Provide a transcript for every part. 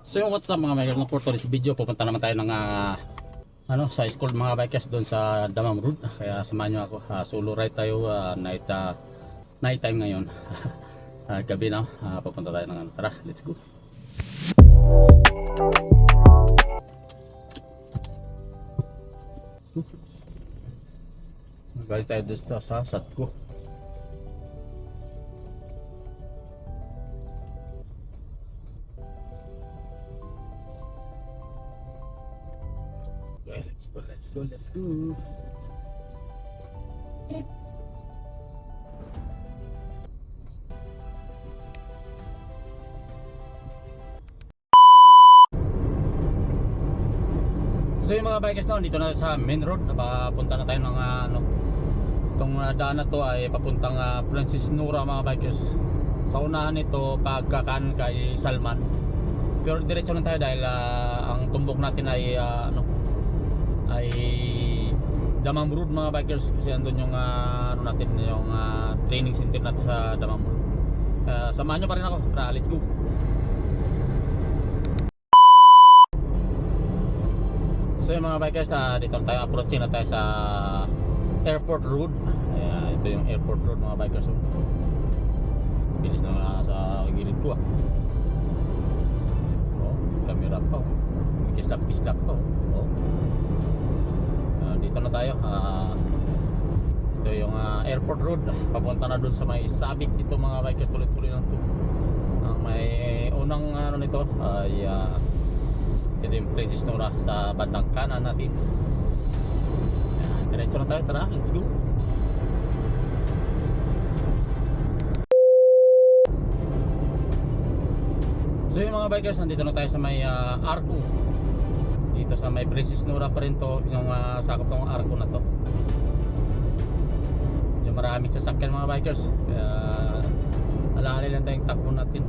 So yung what's up mga bikers, no, for today's video pupunta naman tayo ng sa school mga bikers doon sa Damam Road. Kaya samahan nyo ako, solo ride tayo, night time ngayon. Gabi na, pupunta tayo ng tara, let's go. Balik tayo doon sa Satco. Okay, let's go. So yung mga bikers na dito na sa main road, napapunta na tayo ng itong daan na to ay papuntang Princess Nora mga bikers. Sa unahan nito pagkakan kay Salman. Pero diretso lang tayo dahil ang tumbok natin ay ay Damam Road mga bikers, kasi andun yung natin yung training center natin sa Damam Road. Samahan nyo pa rin ako, tara let's go. So yung mga bikers, dito tayo, approaching na tayo sa Airport Road. Ito yung Airport Road mga bikers. Bilis na sa gilid ko camera pa kislap pa dito na tayo. Ito yung Airport Road, papunta na dun sa may Sabik. Dito mga bikers, tuloy-tuloy lang to. Ang may unang nito ay ito yung Princess Nora sa bandang kanan natin. Diretso na tayo, tara, let's go. So yung mga bikers, nandito na tayo sa may Arco. Dito sa may Princess Nora pa rin to, yung sakop ng Arco na to. Yung maraming sasakyan mga bikers, kaya alala lang tayong takbo natin.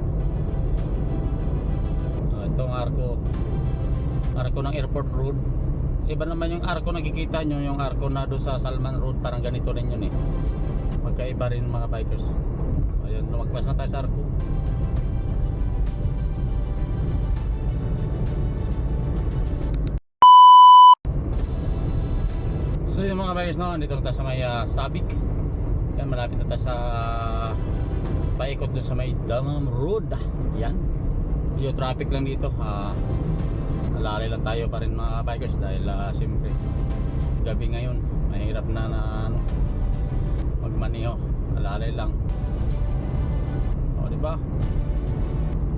Itong Arco ng Airport Road. Iba naman yung Arco nakikita nyo, yung Arco na doon sa Salman Road, parang ganito rin yun magkaiba rin mga bikers. Ayun, lumagpas na tayo sa Arco. So yung mga bikers dito na tayo sa may Sabik. Yan, malapit na tayo sa paikot doon sa may Damam Road. Yan, yung traffic lang dito. Alalay lang tayo pa rin mga bikers dahil siyempre gabi ngayon, mahirap na magmaneho. Alalay lang, diba?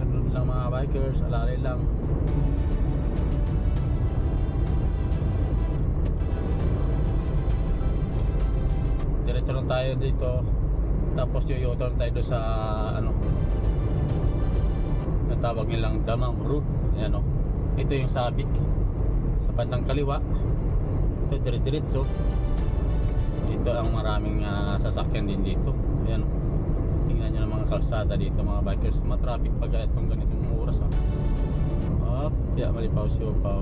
Ganun lang mga bikers, alalay lang. Diretso lang tayo dito, tapos yung tayo doon sa natawag nilang Damam Road. Ayan ito yung Sabik sa bandang kaliwa. Ito diretso. Ito ang maraming sasakyan din dito. Ayan, tingnan nyo ng mga kalsada dito mga bikers. Matraffic pag itong ganitong oras malipaw siya pa.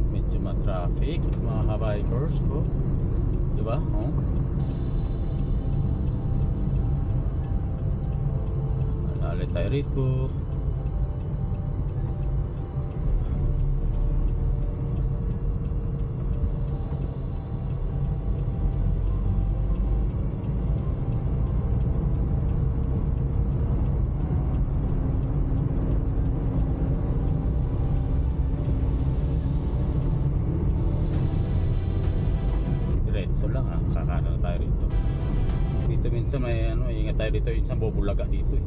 Medyo matraffic mga bikers diba? Alala tayo rito. So lang kakanan na tayo rito. Dito minsan may ingat tayo dito, minsan bubulaga dito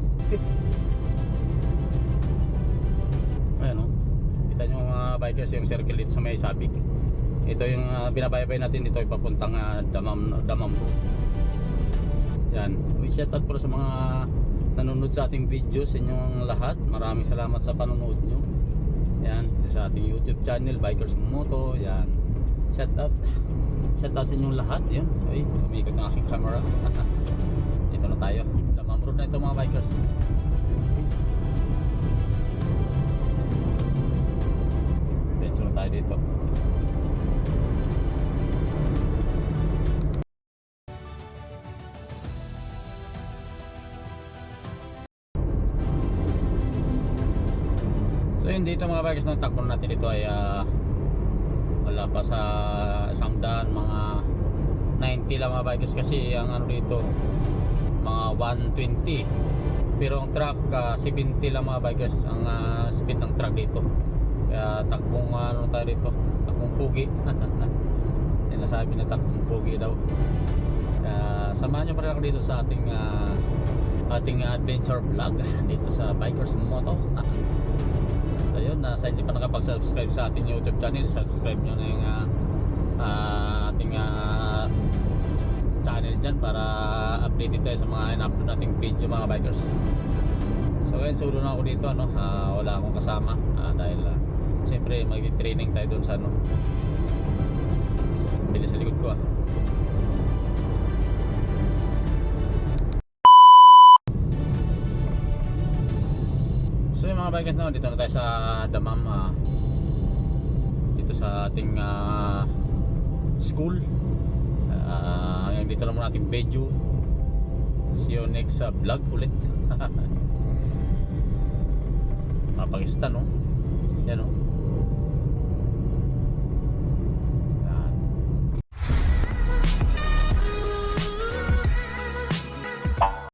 Ayan kita nyo mga bikers yung circle dito sa may Sabik. Ito yung binabaybay natin dito, papuntang Damam Road. Yan, we shout out po sa mga nanonood sa ating videos, sa inyong lahat. Maraming salamat sa panonood nyo. Yan, sa ating YouTube channel Bikers Moto. Yan, shout out sa inyong lahat. Yan, ay umikot ng aking camera. Dito na tayo, Damam Road na ito mga bikers. Dito na tayo dito. yun dito mga bikers, no, takbo natin dito ay wala pa sa 100, mga 90 lang mga bikers, kasi ang ano dito mga 120, pero ang truck 70 lang mga bikers ang speed ng truck dito. Kaya takbong ano tayo dito, takbong pugi. Yan nasabi na takbong pugi daw. Kaya samahan nyo pa rin ako dito sa ating adventure vlog dito sa Bikers Moto. So yun, sa hindi pa nakapag-subscribe sa ating YouTube channel, subscribe nyo na yung ating channel dyan para updated tayo sa mga in-upload nating video mga bikers. So ngayon solo na ako dito, ano, wala akong kasama dahil siyempre mag-training tayo doon sa ano. So, bilis sa likod ko So yung mga bikers, no, dito na tayo sa Damam, dito sa ating school. Yung dito lang muna ating video. See you next vlog ulit. Pakistan, no? Yan, no?